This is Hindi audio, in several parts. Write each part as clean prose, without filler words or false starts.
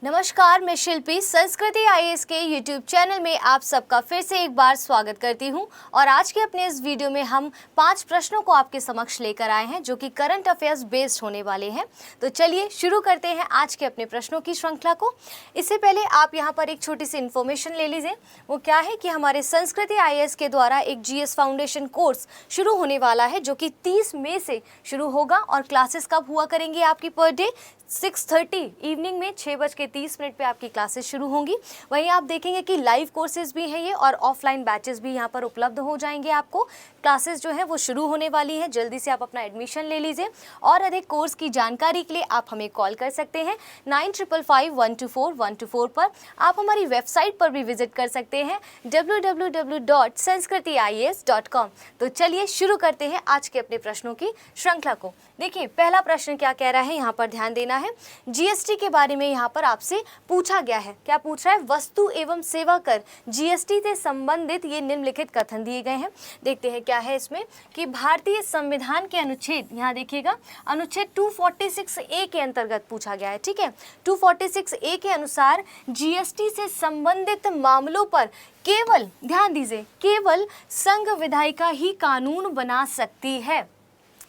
नमस्कार, मैं शिल्पी संस्कृति आईएएस के यूट्यूब चैनल में आप सबका फिर से एक बार स्वागत करती हूं। और आज के अपने इस वीडियो में हम 5 प्रश्नों को आपके समक्ष लेकर आए हैं जो कि करंट अफेयर्स बेस्ड होने वाले हैं। तो चलिए शुरू करते हैं आज के अपने प्रश्नों की श्रृंखला को। इससे पहले आप यहां पर एक छोटी सी इन्फॉर्मेशन ले लीजिए। वो क्या है कि हमारे संस्कृति आईएएस के द्वारा एक जीएस फाउंडेशन कोर्स शुरू होने वाला है जो कि 30 मई से शुरू होगा। और क्लासेस कब हुआ करेंगी आपकी पर डे 6:30 इवनिंग में 6:30 पे आपकी क्लासेस शुरू होंगी। वहीं आप देखेंगे कि लाइव कोर्सेज भी हैं ये और ऑफलाइन बैचेस भी यहाँ पर उपलब्ध हो जाएंगे। आपको क्लासेस जो है वो शुरू होने वाली हैं, जल्दी से आप अपना एडमिशन ले लीजिए। और अधिक कोर्स की जानकारी के लिए आप हमें कॉल कर सकते हैं 9555124124 पर। आप हमारी वेबसाइट पर भी विजिट कर सकते हैं www.sanskritiias.com। तो चलिए शुरू करते हैं आज के अपने प्रश्नों की श्रृंखला को। देखिए पहला प्रश्न क्या कह रहा है, यहाँ पर ध्यान देना है। जीएसटी के बारे में यहाँ पर आपसे पूछा गया है। क्या पूछ रहा है? वस्तु एवं सेवा कर जीएसटी से संबंधित ये निम्नलिखित कथन दिए गए हैं। देखते हैं क्या है इसमें कि भारतीय संविधान के अनुच्छेद, यहाँ देखिएगा अनुच्छेद 246A के अंतर्गत पूछा गया है। ठीक है, 246A के अनुसार जीएसटी से संबंधित मामलों पर केवल, ध्यान दीजिए, केवल संघ विधायिका ही कानून बना सकती है।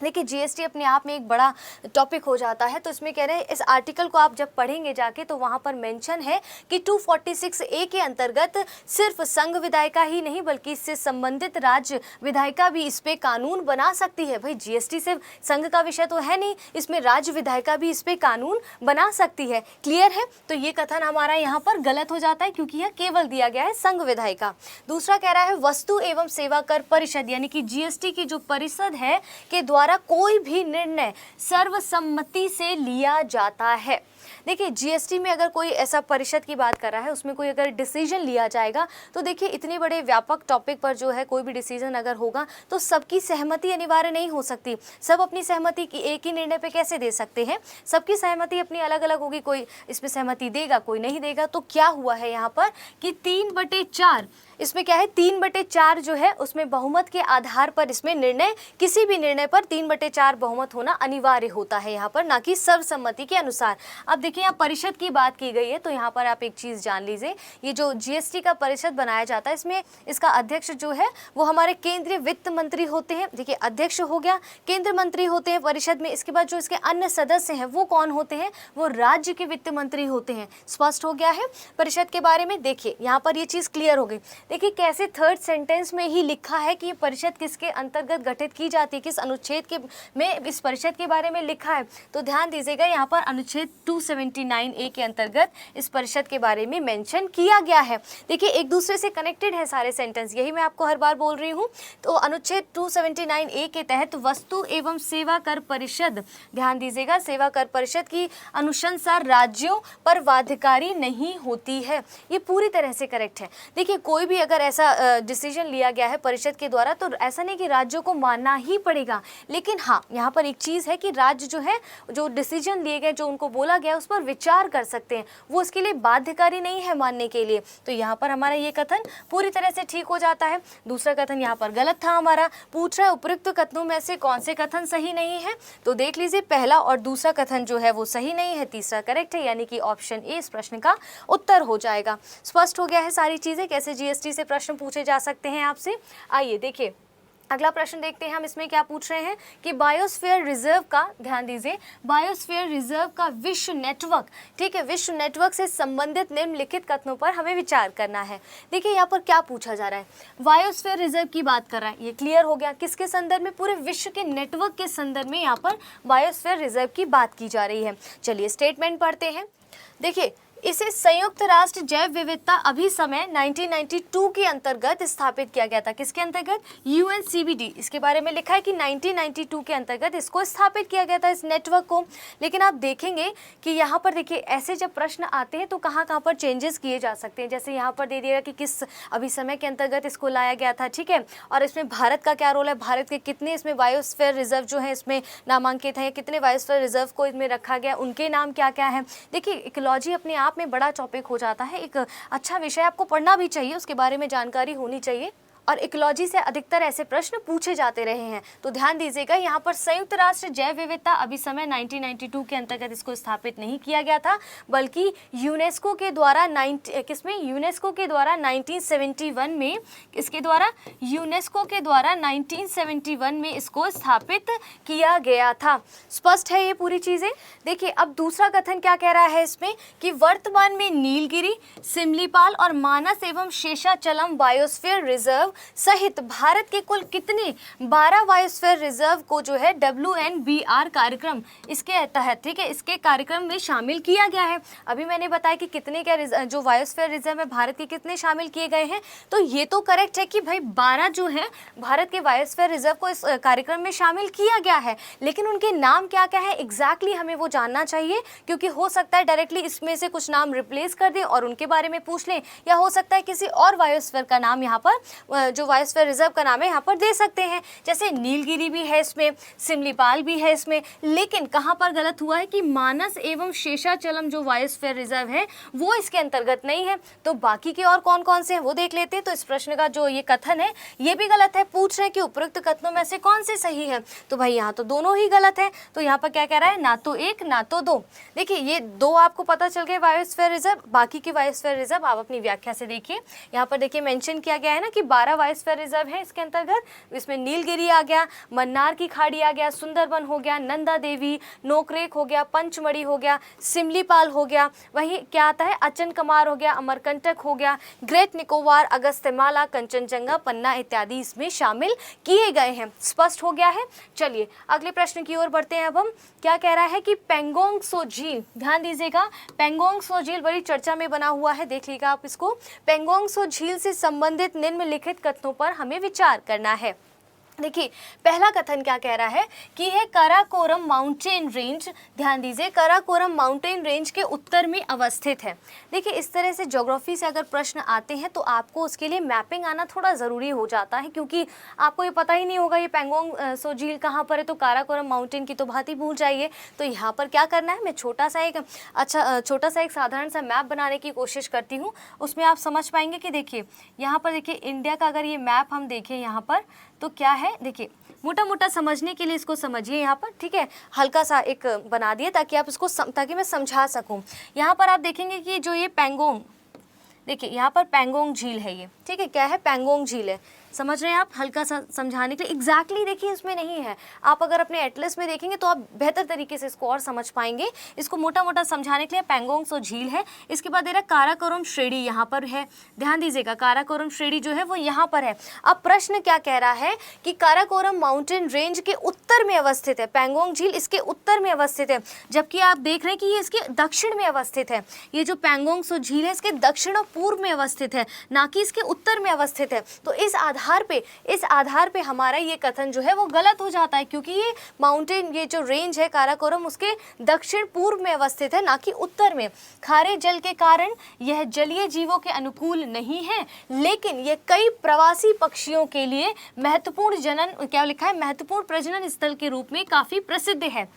देखिए जीएसटी अपने आप में एक बड़ा टॉपिक हो जाता है। तो इसमें कह रहे हैं, इस आर्टिकल को आप जब पढ़ेंगे जाके तो वहाँ पर मेंशन है कि 246A के अंतर्गत सिर्फ संघ विधायिका ही नहीं बल्कि इससे संबंधित राज्य विधायिका भी इस पे कानून बना सकती है। भाई जीएसटी से संघ का विषय तो है नहीं, इसमें राज्य विधायिका भी इस पे कानून बना सकती है। क्लियर है? तो ये कथन हमारा यहाँ पर गलत हो जाता है क्योंकि यह केवल दिया गया है संघ विधायिका। दूसरा कह रहा है वस्तु एवं सेवा कर परिषद यानी कि जीएसटी की जो परिषद है के द्वारा कोई भी निर्णय सर्वसम्मति से लिया जाता है। देखिए जीएसटी में अगर कोई ऐसा परिषद की बात कर रहा है, उसमें कोई अगर डिसीजन लिया जाएगा तो देखिए इतने बड़े व्यापक टॉपिक पर जो है कोई भी डिसीजन अगर होगा तो सबकी सहमति अनिवार्य नहीं हो सकती। सब अपनी सहमति की एक ही निर्णय पे कैसे दे सकते हैं? सबकी सहमति अपनी अलग अलग होगी, कोई इसमें सहमति देगा कोई नहीं देगा। तो क्या हुआ है यहाँ पर कि 3/4, इसमें क्या है 3/4 जो है उसमें बहुमत के आधार पर इसमें निर्णय, किसी भी निर्णय पर 3/4 बहुमत होना अनिवार्य होता है यहाँ पर, ना कि सर्वसम्मति के अनुसार। अब देखिए यहाँ परिषद की बात की गई है तो यहाँ पर आप एक चीज़ जान लीजिए, ये जो जीएसटी का परिषद बनाया जाता है इसमें इसका अध्यक्ष जो है वो हमारे केंद्रीय वित्त मंत्री होते हैं। देखिए अध्यक्ष हो गया, केंद्र मंत्री होते हैं परिषद में। इसके बाद जो इसके अन्य सदस्य हैं वो कौन होते हैं? वो राज्य के वित्त मंत्री होते हैं। स्पष्ट हो गया है परिषद के बारे में? देखिए यहाँ पर ये चीज़ क्लियर हो गई। देखिए कैसे थर्ड सेंटेंस में ही लिखा है कि ये परिषद किसके अंतर्गत गठित की जाती है, किस अनुच्छेद के में इस परिषद के बारे में लिखा है। तो ध्यान दीजिएगा यहाँ पर अनुच्छेद 279A के अंतर्गत इस परिषद के बारे में मेंशन किया गया है। देखिए एक दूसरे से कनेक्टेड है सारे सेंटेंस, यही मैं आपको हर बार बोल रही हूँ। तो अनुच्छेद 279A के तहत वस्तु एवं सेवा कर परिषद, ध्यान दीजिएगा, सेवा कर परिषद की अनुशंसा राज्यों पर बाध्यकारी नहीं होती है। ये पूरी तरह से करेक्ट है। देखिए कोई भी अगर ऐसा डिसीजन लिया गया है परिषद के द्वारा तो ऐसा नहीं कि राज्यों को मानना ही पड़ेगा, लेकिन हाँ यहाँ पर एक चीज़ है कि राज्य जो है जो डिसीजन लिए गए, जो उनको बोला गया उस पर विचार कर सकते हैं, वो इसके लिए बाध्यकारी नहीं है मानने के लिए। तो यहाँ पर हमारा ये कथन पूरी तरह से ठीक हो जाता है। दूसरा कथन यहाँ पर गलत था हमारा। पूछ रहा है उपयुक्त कथनों में से कौन से कथन सही नहीं है? तो देख लीजिए पहला और दूसरा कथन जो है वो सही नहीं है, तीसरा करेक्ट है, यानी कि ऑप्शन ए इस प्रश्न का उत्तर हो जाएगा। स्पष्ट हो गया है सारी चीज़ें, कैसे जीएसटी से प्रश्न पूछे जा सकते हैं आपसे। आइए देखिए अगला प्रश्न देखते हैं हम इसमें क्या पूछ रहे हैं कि बायोस्फीयर रिजर्व का, ध्यान दीजिए, बायोस्फीयर रिजर्व का विश्व नेटवर्क, ठीक है, विश्व नेटवर्क से संबंधित निम्नलिखित कथनों पर हमें विचार करना है। देखिए यहाँ पर क्या पूछा जा रहा है, बायोस्फीयर रिजर्व की बात कर रहा है, ये क्लियर हो गया। किसके संदर्भ में? पूरे विश्व के नेटवर्क के संदर्भ में यहाँ पर बायोस्फीयर रिजर्व की बात की जा रही है। चलिए स्टेटमेंट पढ़ते हैं। देखिए इसे संयुक्त राष्ट्र जैव विविधता अभिसमय 1992 के अंतर्गत स्थापित किया गया था। किसके अंतर्गत? UNCBD। इसके बारे में लिखा है कि 1992 के अंतर्गत इसको स्थापित किया गया था, इस नेटवर्क को। लेकिन आप देखेंगे कि यहाँ पर देखिए ऐसे जब प्रश्न आते हैं तो कहाँ कहाँ पर चेंजेस किए जा सकते हैं। जैसे यहाँ पर दे दिएगा कि किस अभिसमय के अंतर्गत इसको लाया गया था, ठीक है, और इसमें भारत का क्या रोल है, भारत के कितने इसमें बायोस्फीयर रिजर्व जो है इसमें नामांकित हैं, कितने बायोस्फीयर रिजर्व को इसमें रखा गया, उनके नाम क्या क्या है। देखिए इकोलॉजी अपने आप में बड़ा टॉपिक हो जाता है, एक अच्छा विषय आपको पढ़ना भी चाहिए, उसके बारे में जानकारी होनी चाहिए। और इकोलॉजी से अधिकतर ऐसे प्रश्न पूछे जाते रहे हैं। तो ध्यान दीजिएगा, यहाँ पर संयुक्त राष्ट्र जैव विविधता अभी समय 1992 के अंतर्गत इसको स्थापित नहीं किया गया था, बल्कि यूनेस्को के द्वारा 1971 में यूनेस्को के द्वारा 1971 में इसको स्थापित किया गया था। स्पष्ट है ये पूरी चीजें। देखिए अब दूसरा कथन क्या कह रहा है इसमें कि वर्तमान में नीलगिरी, सिमलीपाल और मानस एवं शेषाचलम बायोस्फीयर रिजर्व सहित भारत के कुल कितने 12 बायोस्फीयर रिजर्व को जो है WNBR कार्यक्रम इसके तहत, ठीक है, इसके कार्यक्रम में शामिल किया गया है। अभी मैंने बताया कि कितने क्या जो बायोस्फीयर रिजर्व में भारत के कितने शामिल किए गए हैं, तो ये तो करेक्ट है कि भाई 12 जो है भारत के बायोस्फीयर रिजर्व को इस कार्यक्रम में शामिल किया गया है, लेकिन उनके नाम क्या क्या है एग्जैक्टली हमें वो जानना चाहिए, क्योंकि हो सकता है डायरेक्टली इसमें से कुछ नाम रिप्लेस कर दें और उनके बारे में पूछ लें, या हो सकता है किसी और बायोस्फीयर का नाम यहाँ पर जो बायोस्फीयर रिजर्व का नाम है यहाँ पर दे सकते हैं। जैसे नीलगिरी भी है इसमें, सिमलीपाल भी है इसमें, लेकिन कहाँ पर गलत हुआ है कि मानस एवं शेषाचलम जो बायोस्फीयर रिजर्व है वो इसके अंतर्गत नहीं है। तो बाकी के और कौन कौन से हैं वो देख लेते हैं। तो इस प्रश्न का जो ये कथन है ये भी गलत है। पूछ रहे हैं कि उपरोक्त कथनों में से कौन से सही है, तो भाई यहाँ तो दोनों ही गलत है। तो यहाँ पर क्या कह रहा है, ना तो एक ना तो दो। देखिए ये दो आपको पता चल गए बायोस्फीयर रिजर्व, बाकी की बायोस्फीयर रिजर्व आप अपनी व्याख्या से देखिए। यहाँ पर देखिए मेंशन किया गया है ना कि 12 बायोस्फीयर रिजर्व है इसके अंतर्गत। इसमें नीलगिरी आ गया, मन्नार की खाड़ी आ गया, सुंदरबन हो गया, नंदा देवी, नोकरेक हो गया, पंचमढ़ी हो गया, सिमलीपाल हो गया, वहीं क्या आता है अचनकमार हो गया, अमरकंटक हो गया, ग्रेट निकोबार, अगस्त्यमाला, कंचनजंगा, पन्ना इत्यादि इसमें शामिल किए गए हैं। स्पष्ट हो गया है। चलिए अगले प्रश्न की ओर बढ़ते हैं। अब हम क्या कह रहा है कि पेंगोंग सो झील, ध्यान दीजिएगा, पेंगोंग सो झील बड़ी चर्चा में बना हुआ है, देख लीजिएगा आप इसको। पेंगोंग सो झील से संबंधित निम्नलिखित कथनों पर हमें विचार करना है। देखिए पहला कथन क्या कह रहा है कि यह काराकोरम माउंटेन रेंज, ध्यान दीजिए, काराकोरम माउंटेन रेंज के उत्तर में अवस्थित है। देखिए इस तरह से ज्योग्राफी से अगर प्रश्न आते हैं तो आपको उसके लिए मैपिंग आना थोड़ा ज़रूरी हो जाता है, क्योंकि आपको ये पता ही नहीं होगा ये पेंगोंग सो झील कहाँ पर है, तो काराकोरम माउंटेन की तो बात ही भूल जाइए। तो यहाँ पर क्या करना है, मैं छोटा सा एक साधारण सा मैप बनाने की कोशिश करती हूँ, उसमें आप समझ पाएंगे कि देखिए यहाँ पर देखिए इंडिया का अगर ये मैप हम देखें यहाँ पर तो क्या है, देखिए मोटा मोटा समझने के लिए इसको समझिए यहाँ पर, ठीक है, हल्का सा एक बना दिए ताकि आप इसको ताकि मैं समझा सकूँ। यहाँ पर आप देखेंगे कि जो ये पेंगोंग, देखिए यहाँ पर पेंगोंग झील है ये, ठीक है, क्या है पेंगोंग झील है, समझ रहे हैं आप, हल्का सा समझाने के लिए। एग्जैक्टली देखिए इसमें नहीं है, आप अगर अपने एटलस में देखेंगे तो आप बेहतर तरीके से इसको और समझ पाएंगे। इसको मोटा मोटा समझाने के लिए पेंगोंग सो झील है, इसके बाद दे रहा काराकोरम श्रेणी यहाँ पर है, ध्यान दीजिएगा काराकोरम श्रेणी जो है वो यहाँ पर है। अब प्रश्न क्या कह रहा है कि काराकोरम माउंटेन रेंज के उत्तर में अवस्थित है, पेंगोंग झील इसके उत्तर में अवस्थित है, जबकि आप देख रहे हैं कि ये इसके दक्षिण में अवस्थित है। ये जो पेंगोंग सो झील है इसके दक्षिण और पूर्व में अवस्थित है, ना कि इसके उत्तर में अवस्थित है। तो इस आधार पे हमारा ये कथन जो है वो गलत हो जाता है, क्योंकि ये माउंटेन, ये जो रेंज है काराकोरम उसके दक्षिण पूर्व में अवस्थित है, ना कि उत्तर में। खारे जल के कारण यह जलीय जीवों के अनुकूल नहीं है, लेकिन ये कई प्रवासी पक्षियों के लिए महत्वपूर्ण प्रजनन स्थल के रूप में काफी प्रसिद्ध है।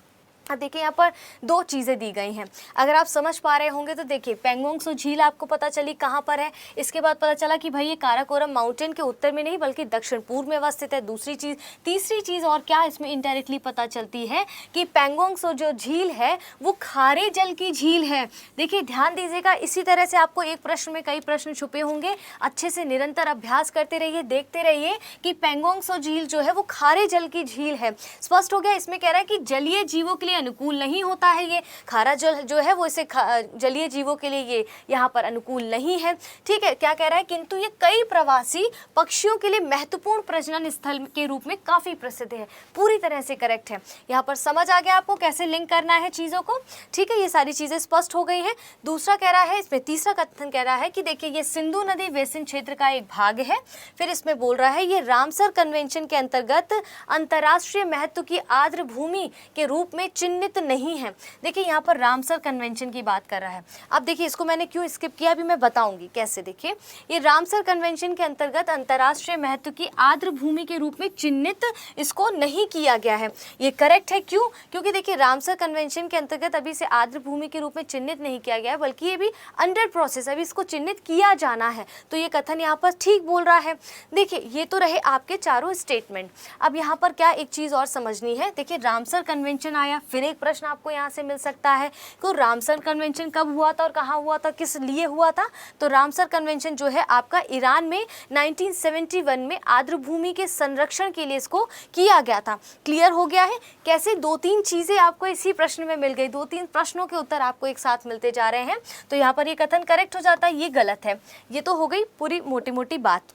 अब देखिए यहाँ पर दो चीज़ें दी गई हैं, अगर आप समझ पा रहे होंगे तो देखिए पेंगोंग सो झील आपको पता चली कहाँ पर है, इसके बाद पता चला कि भाई ये काराकोरम माउंटेन के उत्तर में नहीं बल्कि दक्षिण पूर्व में अवस्थित है। दूसरी चीज़, तीसरी चीज़ और क्या इसमें इनडायरेक्टली पता चलती है कि पेंगोंग सो जो झील है वो खारे जल की झील है। देखिए ध्यान दीजिएगा, इसी तरह से आपको एक प्रश्न में कई प्रश्न छुपे होंगे, अच्छे से निरंतर अभ्यास करते रहिए, देखते रहिए कि पेंगोंग सो झील जो है वो खारे जल की झील है। स्पष्ट हो गया। इसमें कह रहा है कि जलीय जीवों के लिए अनुकूल नहीं होता है, ये खारा जल जो है वो इसे जलीय जीवों के लिए ये यहाँ पर अनुकूल नहीं है, ठीक है। क्या कह रहा है, किंतु ये कई प्रवासी पक्षियों के लिए महत्वपूर्ण प्रजनन स्थल के रूप में काफी प्रसिद्ध है। पूरी तरह से करेक्ट है। यहाँ पर समझ आ गया आपको कैसे लिंक करना है चीजों को, ठीक है, ये सारी चीजें स्पष्ट हो गई है। दूसरा कह रहा है, इसमें तीसरा कथन कह रहा है कि देखिए ये सिंधु नदी बेसिन क्षेत्र का एक भाग है। फिर इसमें बोल रहा है ये रामसर कन्वेंशन के अंतर्गत अंतर्राष्ट्रीय महत्व की आर्द्र भूमि के रूप में चिन्हित नहीं है। देखिए यहाँ पर रामसर कन्वेंशन की बात कर रहा है। अब देखिए इसको मैंने क्यों स्किप किया अभी मैं बताऊंगी कैसे। देखिए ये रामसर कन्वेंशन के अंतर्गत अंतर्राष्ट्रीय महत्व की आर्द्र भूमि के रूप में चिन्हित इसको नहीं किया गया है। ये करेक्ट है, क्यों? क्योंकि देखिए रामसर कन्वेंशन के अंतर्गत अभी से आर्द्र भूमि के रूप में चिन्हित नहीं किया गया है, बल्कि ये भी अंडर प्रोसेस, अभी इसको चिन्हित किया जाना है। तो ये कथन यहाँ पर ठीक बोल रहा है। देखिए ये तो रहे आपके चारों स्टेटमेंट। अब यहाँ पर क्या एक चीज़ और समझनी है। देखिए रामसर कन्वेंशन आया, फिर एक प्रश्न आपको यहाँ से मिल सकता है कि रामसर कन्वेंशन कब हुआ था और कहाँ हुआ था, किस लिए हुआ था। तो रामसर कन्वेंशन जो है आपका ईरान में 1971 में आर्द्र भूमि के संरक्षण के लिए इसको किया गया था। क्लियर हो गया है? कैसे 2-3 चीज़ें आपको इसी प्रश्न में मिल गई, 2-3 प्रश्नों के उत्तर आपको एक साथ मिलते जा रहे हैं। तो यहाँ पर ये कथन करेक्ट हो जाता है, ये गलत है। ये तो हो गई पूरी मोटी मोटी बात।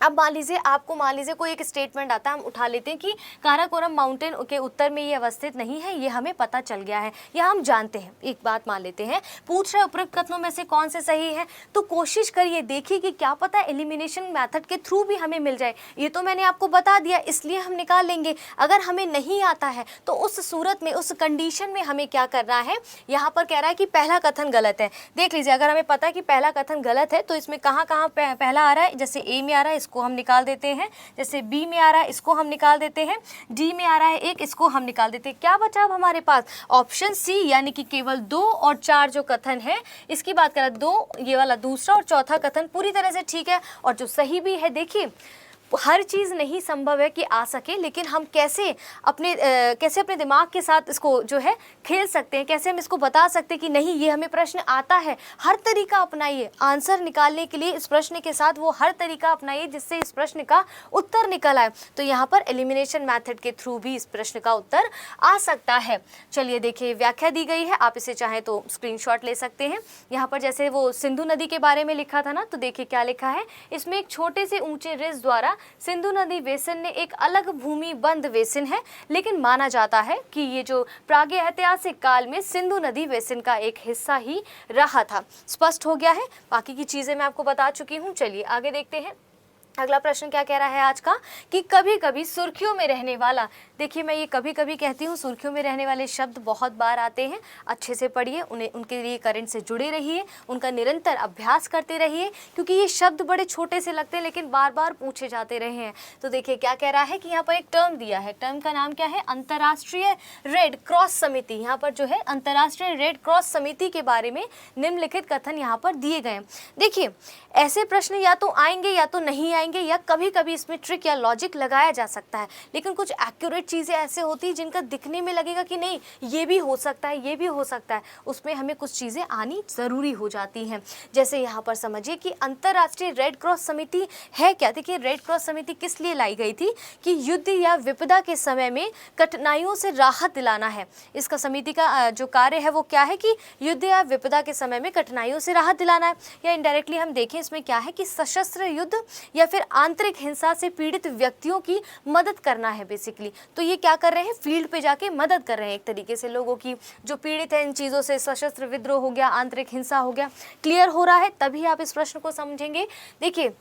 अब मान लीजिए कोई एक स्टेटमेंट आता है, हम उठा लेते हैं कि काराकोरम माउंटेन के उत्तर में ये अवस्थित नहीं है, ये हमें पता चल गया है या हम जानते हैं। एक बात मान लेते हैं, पूछ रहे उपरोक्त कथनों में से कौन से सही है, तो कोशिश करिए, देखिए कि क्या पता एलिमिनेशन मेथड के थ्रू भी हमें मिल जाए। ये तो मैंने आपको बता दिया, इसलिए हम निकाल लेंगे। अगर हमें नहीं आता है तो उस सूरत में, उस कंडीशन में हमें क्या करना है। यहाँ पर कह रहा है कि पहला कथन गलत है। देख लीजिए, अगर हमें पता है कि पहला कथन गलत है तो इसमें कहाँ कहाँ पहला आ रहा है। जैसे ए में आ रहा है, इसको हम निकाल देते हैं। जैसे बी में आ रहा है, इसको हम निकाल देते हैं। डी में आ रहा है एक, इसको हम निकाल देते हैं। क्या बचा अब हमारे पास? ऑप्शन सी, यानी कि केवल 2 और 4 जो कथन है इसकी बात करें, 2 ये वाला दूसरा और चौथा कथन पूरी तरह से ठीक है और जो सही भी है। देखिए हर चीज़ नहीं संभव है कि आ सके, लेकिन हम कैसे अपने दिमाग के साथ इसको जो है खेल सकते हैं, कैसे हम इसको बता सकते हैं कि नहीं ये हमें प्रश्न आता है। हर तरीका अपनाइए आंसर निकालने के लिए, इस प्रश्न के साथ वो हर तरीका अपनाइए जिससे इस प्रश्न का उत्तर निकल आए। तो यहाँ पर एलिमिनेशन मेथड के थ्रू भी इस प्रश्न का उत्तर आ सकता है। चलिए देखिए व्याख्या दी गई है, आप इसे चाहें तो स्क्रीनशॉट ले सकते हैं। यहाँ पर जैसे वो सिंधु नदी के बारे में लिखा था ना, तो देखिए क्या लिखा है इसमें, एक छोटे से ऊंचे रिज द्वारा सिंधु नदी बेसिन ने एक अलग भूमि बंद बेसिन है, लेकिन माना जाता है कि ये जो प्रागैतिहासिक काल में सिंधु नदी बेसिन का एक हिस्सा ही रहा था। स्पष्ट हो गया है? बाकी की चीजें मैं आपको बता चुकी हूँ। चलिए आगे देखते हैं। अगला प्रश्न क्या कह रहा है आज का, कि कभी कभी सुर्खियों में रहने वाला। देखिए मैं ये कभी कभी कहती हूँ, सुर्खियों में रहने वाले शब्द बहुत बार आते हैं। अच्छे से पढ़िए उन्हें, उनके लिए करंट से जुड़े रहिए, उनका निरंतर अभ्यास करते रहिए, क्योंकि ये शब्द बड़े छोटे से लगते हैं लेकिन बार बार पूछे जाते रहे हैं। तो देखिए क्या कह रहा है कि यहाँ पर एक टर्म दिया है, टर्म का नाम क्या है, अंतर्राष्ट्रीय रेड क्रॉस समिति। यहाँ पर जो है अंतर्राष्ट्रीय रेड क्रॉस समिति के बारे में निम्नलिखित कथन यहाँ पर दिए गए। देखिए ऐसे प्रश्न या तो आएंगे या तो नहीं आएंगे, या कभी कभी इसमें ट्रिक या लॉजिक लगाया जा सकता है, लेकिन कुछ एक्यूरेट चीज़ें ऐसे होती हैं जिनका दिखने में लगेगा कि नहीं ये भी हो सकता है, ये भी हो सकता है, उसमें हमें कुछ चीज़ें आनी ज़रूरी हो जाती हैं। जैसे यहाँ पर समझिए कि अंतर्राष्ट्रीय रेड क्रॉस समिति है क्या। देखिए रेड क्रॉस समिति किस लिए लाई गई थी, कि युद्ध या विपदा के समय में कठिनाइयों से राहत दिलाना है। इसका समिति का जो कार्य है वो क्या है, कि युद्ध या विपदा के समय में कठिनाइयों से राहत दिलाना है। या इनडायरेक्टली हम देखें इसमें क्या है, कि सशस्त्र युद्ध या फिर आंतरिक हिंसा से पीड़ित व्यक्तियों की मदद करना है बेसिकली। तो ये क्या कर रहे हैं, फील्ड पे जाके मदद कर रहे हैं एक तरीके से लोगों की जो पीड़ित है इन चीज़ों से। सशस्त्र विद्रोह हो गया, आंतरिक हिंसा हो गया। क्लियर हो रहा है? तभी आप इस प्रश्न को समझेंगे। देखिए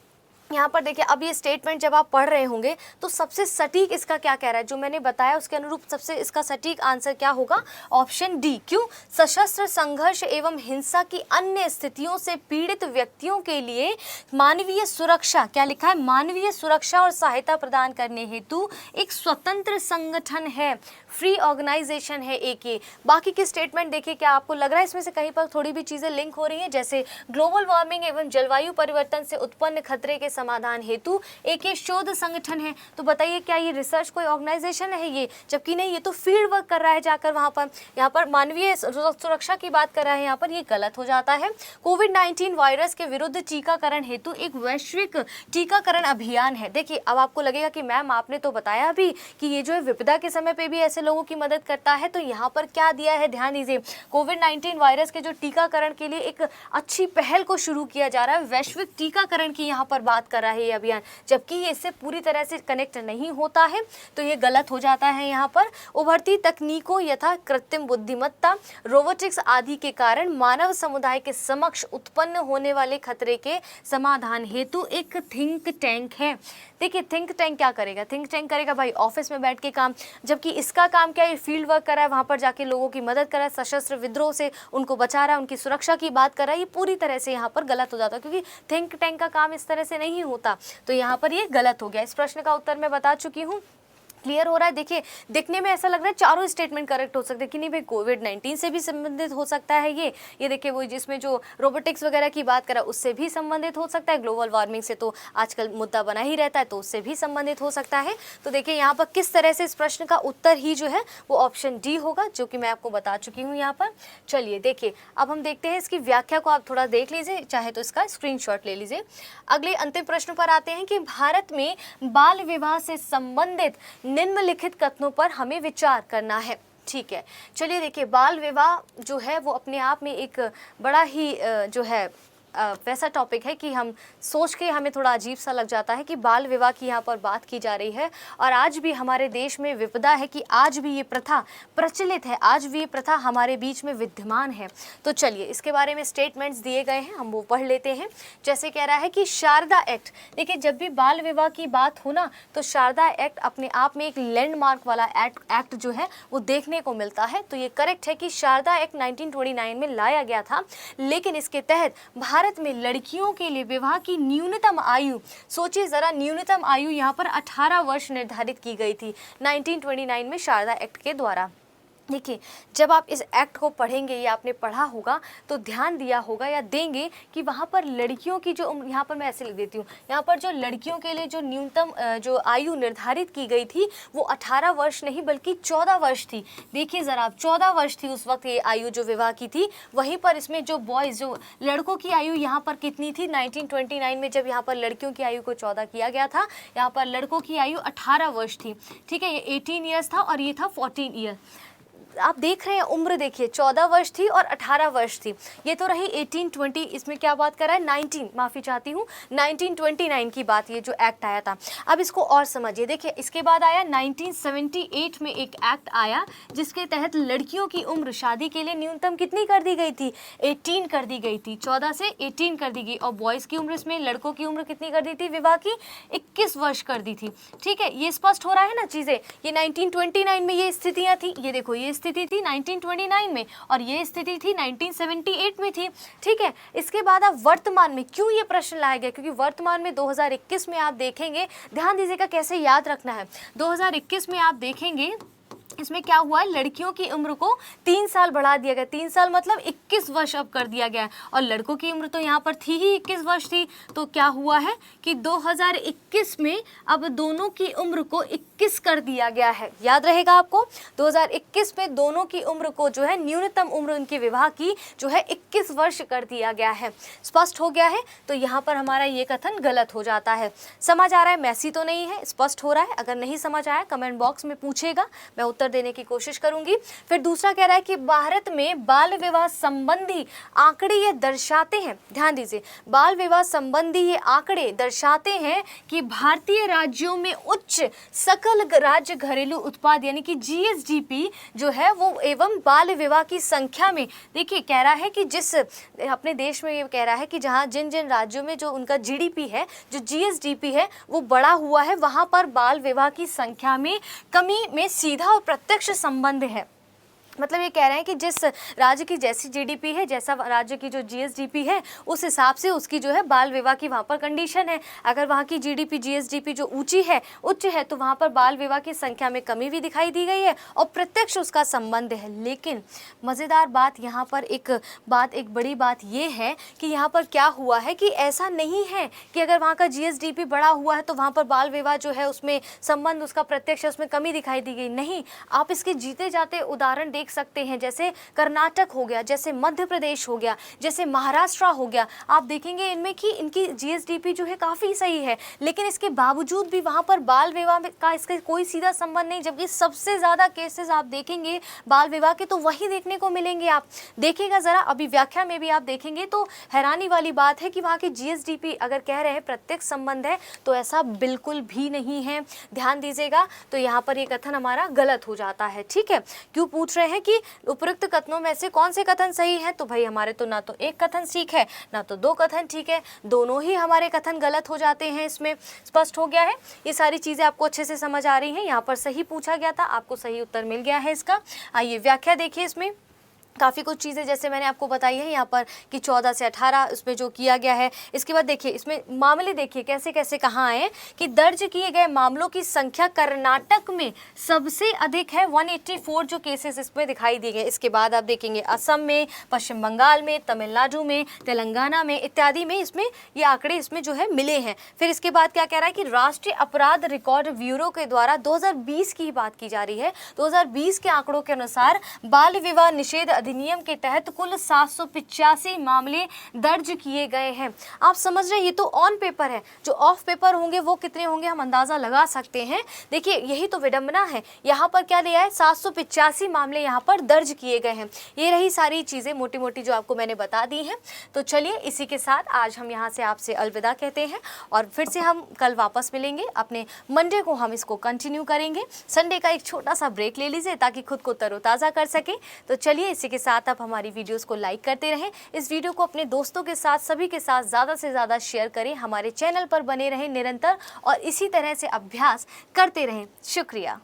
यहाँ पर देखिए, अब ये स्टेटमेंट जब आप पढ़ रहे होंगे तो सबसे सटीक इसका क्या कह रहा है, जो मैंने बताया उसके अनुरूप सबसे इसका सटीक आंसर क्या होगा, ऑप्शन डी। क्यों? सशस्त्र संघर्ष एवं हिंसा की अन्य स्थितियों से पीड़ित व्यक्तियों के लिए मानवीय सुरक्षा, क्या लिखा है, मानवीय सुरक्षा और सहायता प्रदान करने हेतु एक स्वतंत्र संगठन है, फ्री ऑर्गेनाइजेशन है एक ये। बाकी के स्टेटमेंट देखिए, क्या आपको लग रहा है इसमें से कहीं पर थोड़ी भी चीज़ें लिंक हो रही हैं, जैसे ग्लोबल वार्मिंग एवं जलवायु परिवर्तन से उत्पन्न खतरे के समाधान हेतु एक ये शोध संगठन है। तो बताइए क्या ये रिसर्च कोई ऑर्गेनाइजेशन है ये, जबकि नहीं, ये तो फील्ड वर्क कर रहा है जाकर वहाँ पर। यहाँ पर मानवीय सुरक्षा की बात कर रहा है, यहाँ पर ये गलत हो जाता है। कोविड-19 वायरस के विरुद्ध टीकाकरण हेतु एक वैश्विक टीकाकरण अभियान है। देखिए अब आपको लगेगा कि मैम आपने तो बताया अभी कि ये जो है विपदा के समय पे भी ऐसे लोगों की मदद करता है, तो यहाँ पर क्या दिया है, ध्यान दीजिए। कोविड-19 वायरस के जो टीकाकरण के लिए एक अच्छी पहल को शुरू किया जा रहा है, वैश्विक टीकाकरण की यहाँ पर बात बात कर रहा है ये अभियान, जबकि ये इससे पूरी तरह से कनेक्ट नहीं होता है, तो ये गलत हो जाता है। यहाँ पर उभरती तकनीकों यथा कृत्रिम बुद्धिमत्ता, रोबोटिक्स आदि के कारण मानव समुदाय के समक्ष उत्पन्न होने वाले खतरे के समाधान हेतु एक थिंक टैंक है। देखिए थिंक टैंक क्या करेगा, थिंक टैंक करेगा भाई ऑफिस में बैठ के काम, जबकि इसका काम क्या है, फील्ड वर्क कर रहा है, वहाँ पर जाके लोगों की मदद कर रहा है, सशस्त्र विद्रोह से उनको बचा रहा है, उनकी सुरक्षा की बात कर रहा है। ये पूरी तरह से यहाँ पर गलत हो जाता है, क्योंकि थिंक टैंक का काम इस तरह से नहीं होता, तो यहाँ पर ये गलत हो गया। इस प्रश्न का उत्तर मैं बता चुकी हूँ। क्लियर हो रहा है। देखिए दिखने में ऐसा लग रहा है चारों स्टेटमेंट करेक्ट हो सकते हैं कि नहीं भाई, कोविड-19 से भी संबंधित हो सकता है ये देखिए वो जिसमें जो रोबोटिक्स वगैरह की बात करा उससे भी संबंधित हो सकता है, ग्लोबल वार्मिंग से तो आजकल मुद्दा बना ही रहता है, तो उससे भी संबंधित हो सकता है। तो देखिए यहाँ पर किस तरह से इस प्रश्न का उत्तर ही जो है वो ऑप्शन डी होगा, जो कि मैं आपको बता चुकी हूँ यहाँ पर। चलिए देखिए अब हम देखते हैं इसकी व्याख्या को, आप थोड़ा देख लीजिए, चाहे तो इसका स्क्रीनशॉट ले लीजिए। अगले अंतिम प्रश्न पर आते हैं कि भारत में बाल विवाह से संबंधित निम्नलिखित कथनों पर हमें विचार करना है। ठीक है, चलिए देखिए बाल विवाह जो है वो अपने आप में एक बड़ा ही जो है वैसा टॉपिक है कि हम सोच के हमें थोड़ा अजीब सा लग जाता है कि बाल विवाह की यहाँ पर बात की जा रही है, और आज भी हमारे देश में विपदा है कि आज भी ये प्रथा प्रचलित है, आज भी ये प्रथा हमारे बीच में विद्यमान है। तो चलिए इसके बारे में स्टेटमेंट्स दिए गए हैं, हम वो पढ़ लेते हैं। जैसे कह रहा है कि शारदा एक्ट, देखिए जब भी बाल विवाह की बात हो ना तो शारदा एक्ट अपने आप में एक लैंडमार्क वाला एक्ट जो है वो देखने को मिलता है। तो ये करेक्ट है कि शारदा एक्ट 1929 में लाया गया था, लेकिन इसके तहत भारत में लड़कियों के लिए विवाह की न्यूनतम आयु, सोचिए जरा, न्यूनतम आयु यहाँ पर 18 वर्ष निर्धारित की गई थी 1929 में शारदा एक्ट के द्वारा। देखिए जब आप इस एक्ट को पढ़ेंगे या आपने पढ़ा होगा तो ध्यान दिया होगा या देंगे कि वहाँ पर लड़कियों की जो उम्र, यहाँ पर मैं ऐसे लिख देती हूँ, यहाँ पर जो लड़कियों के लिए जो न्यूनतम जो आयु निर्धारित की गई थी वो 18 वर्ष नहीं बल्कि 14 वर्ष थी। देखिए ज़रा आप 14 वर्ष थी उस वक्त ये आयु जो विवाह की थी। वहीं पर इसमें जो बॉयज़ जो लड़कों की आयु यहाँ पर कितनी थी, 1929 में जब यहाँ पर लड़कियों की आयु को 14 किया गया था, यहाँ पर लड़कों की आयु 18 वर्ष थी। ठीक है, ये 18 ईयर्स था और ये था 14 ईयर। आप देख रहे हैं उम्र, देखिए 14 वर्ष थी और 18 वर्ष थी। ये तो रही 1820, इसमें क्या बात कर रहा है 1929 की बात, ये जो एक्ट आया था। अब इसको और समझिए, देखिए इसके बाद आया 1978 में एक एक्ट आया जिसके तहत लड़कियों की उम्र शादी के लिए न्यूनतम कितनी कर दी गई थी, 18 कर दी गई थी, 14 से 18 कर दी गई। और बॉयज़ की उम्र, इसमें लड़कों की उम्र कितनी कर दी थी विवाह की, 21 वर्ष कर दी थी। ठीक है, ये स्पष्ट हो रहा है ना चीज़ें। ये 1929 में ये स्थितियाँ थी, ये देखो ये स्थिति थी 1929 में और ये स्थिति थी 1978 में थी। ठीक है, इसके बाद अब वर्तमान में क्यों ये प्रश्न लाया गया, क्योंकि वर्तमान में 2021 में आप देखेंगे, ध्यान दीजिएगा कैसे याद रखना है। 2021 में आप देखेंगे इसमें क्या हुआ है, लड़कियों की उम्र को 3 साल बढ़ा दिया गया। 3 साल मतलब 21 वर्ष अब कर दिया गया, और लड़कों की उम्र तो यहाँ पर थी ही 21 वर्ष थी। तो क्या हुआ है कि 2021 में अब दोनों की उम्र को 21 कर दिया गया है। याद रहेगा आपको, 2021 में दोनों की उम्र को जो है न्यूनतम उम्र उनके विवाह की जो है 21 वर्ष कर दिया गया है। स्पष्ट हो गया है, तो यहाँ पर हमारा ये कथन गलत हो जाता है। समझ आ रहा है, मैसी तो नहीं है, स्पष्ट हो रहा है। अगर नहीं समझ आया कमेंट बॉक्स में पूछेगा, मैं उत्तर देने की कोशिश करूंगी। फिर दूसरा कह रहा है कि भारत में बाल विवाह संबंधी आंकड़े ये दर्शाते हैं, ध्यान दीजिए, बाल विवाह संबंधी ये आंकड़े दर्शाते हैं कि भारतीय राज्यों में उच्च सकल राज्य घरेलू उत्पाद यानी कि जीएसडीपी जो है वो एवं बाल विवाह की संख्या में, देखिए कह रहा है कि जिस अपने देश में ये कह रहा है कि जहां जिन जिन राज्यों में जो उनका जीडीपी है, जो जीएसडीपी है वो बढ़ा हुआ है, वहां पर बाल विवाह की संख्या में कमी में सीधा और प्रत्यक्ष संबंध है। मतलब ये कह रहे हैं कि जिस राज्य की जैसी जीडीपी है, जैसा राज्य की जो जीएसडीपी है, उस हिसाब से उसकी जो है बाल विवाह की वहाँ पर कंडीशन है। अगर वहाँ की जीडीपी जीएसडीपी जो ऊंची है, उच्च है, तो वहाँ पर बाल विवाह की संख्या में कमी भी दिखाई दी गई है और प्रत्यक्ष उसका संबंध है। लेकिन मज़ेदार बात यहाँ पर एक बड़ी बात ये है कि यहाँ पर क्या हुआ है कि ऐसा नहीं है कि अगर वहाँ का जीएसडीपी बढ़ा हुआ है तो वहाँ पर बाल विवाह जो है उसमें संबंध उसका प्रत्यक्ष उसमें कमी दिखाई दी गई। नहीं, आप इसके जीते जाते उदाहरण देख सकते हैं, जैसे कर्नाटक हो गया, जैसे मध्य प्रदेश हो गया, जैसे महाराष्ट्र हो गया, आप देखेंगे इनमें कि इनकी जीएसडीपी जो है काफ़ी सही है, लेकिन इसके बावजूद भी वहाँ पर बाल विवाह का इसका कोई सीधा संबंध नहीं, जबकि सबसे ज़्यादा केसेस आप देखेंगे बाल विवाह के तो वही देखने को मिलेंगे। आप देखिएगा ज़रा, अभी व्याख्या में भी आप देखेंगे तो हैरानी वाली बात है कि वहाँ की जीएसडीपी अगर कह रहे हैं प्रत्यक्ष संबंध है तो ऐसा बिल्कुल भी नहीं है। ध्यान दीजिएगा, तो यहाँ पर ये कथन हमारा गलत हो जाता है। ठीक है, क्यों पूछ रहे हैं कि उपरोक्त कथनों में से कौन से कथन सही है, तो भाई हमारे तो ना तो एक कथन ठीक है ना तो दो कथन ठीक है, दोनों ही हमारे कथन गलत हो जाते हैं। इसमें स्पष्ट हो गया है, ये सारी चीज़ें आपको अच्छे से समझ आ रही हैं। यहाँ पर सही पूछा गया था, आपको सही उत्तर मिल गया है इसका। आइए व्याख्या देखिए, इसमें काफ़ी कुछ चीज़ें जैसे मैंने आपको बताई है यहाँ पर कि 14 से 18 उसमें जो किया गया है। इसके बाद देखिए इसमें मामले देखिए कैसे कैसे कहाँ आए कि दर्ज किए गए मामलों की संख्या कर्नाटक में सबसे अधिक है, 184 जो केसेस इसमें दिखाई दिए गए। इसके बाद आप देखेंगे असम में, पश्चिम बंगाल में, तमिलनाडु में, तेलंगाना में इत्यादि में इसमें ये आंकड़े इसमें जो है मिले हैं। फिर इसके बाद क्या कह रहा है कि राष्ट्रीय अपराध रिकॉर्ड ब्यूरो के द्वारा 2020 की बात की जा रही है, 2020 के आंकड़ों के अनुसार बाल विवाह निषेध अधिनियम के तहत कुल 785 मामले दर्ज किए गए हैं। आप समझ रहे हैं, ये तो ऑन पेपर है, जो ऑफ पेपर होंगे वो कितने होंगे हम अंदाजा लगा सकते हैं। देखिए यही तो विडंबना है, यहाँ पर क्या दिया है 785 मामले यहाँ पर दर्ज किए गए हैं। ये रही सारी चीज़ें मोटी मोटी जो आपको मैंने बता दी हैं। तो चलिए इसी के साथ आज हम यहाँ से आपसे अलविदा कहते हैं और फिर से हम कल वापस मिलेंगे। अपने मंडे को हम इसको कंटिन्यू करेंगे। संडे का एक छोटा सा ब्रेक ले लीजिए ताकि खुद को तरोताज़ा कर सके। तो चलिए इसी के साथ आप हमारी वीडियोस को लाइक करते रहें, इस वीडियो को अपने दोस्तों के साथ सभी के साथ ज़्यादा से ज़्यादा शेयर करें, हमारे चैनल पर बने रहें निरंतर और इसी तरह से अभ्यास करते रहें। शुक्रिया।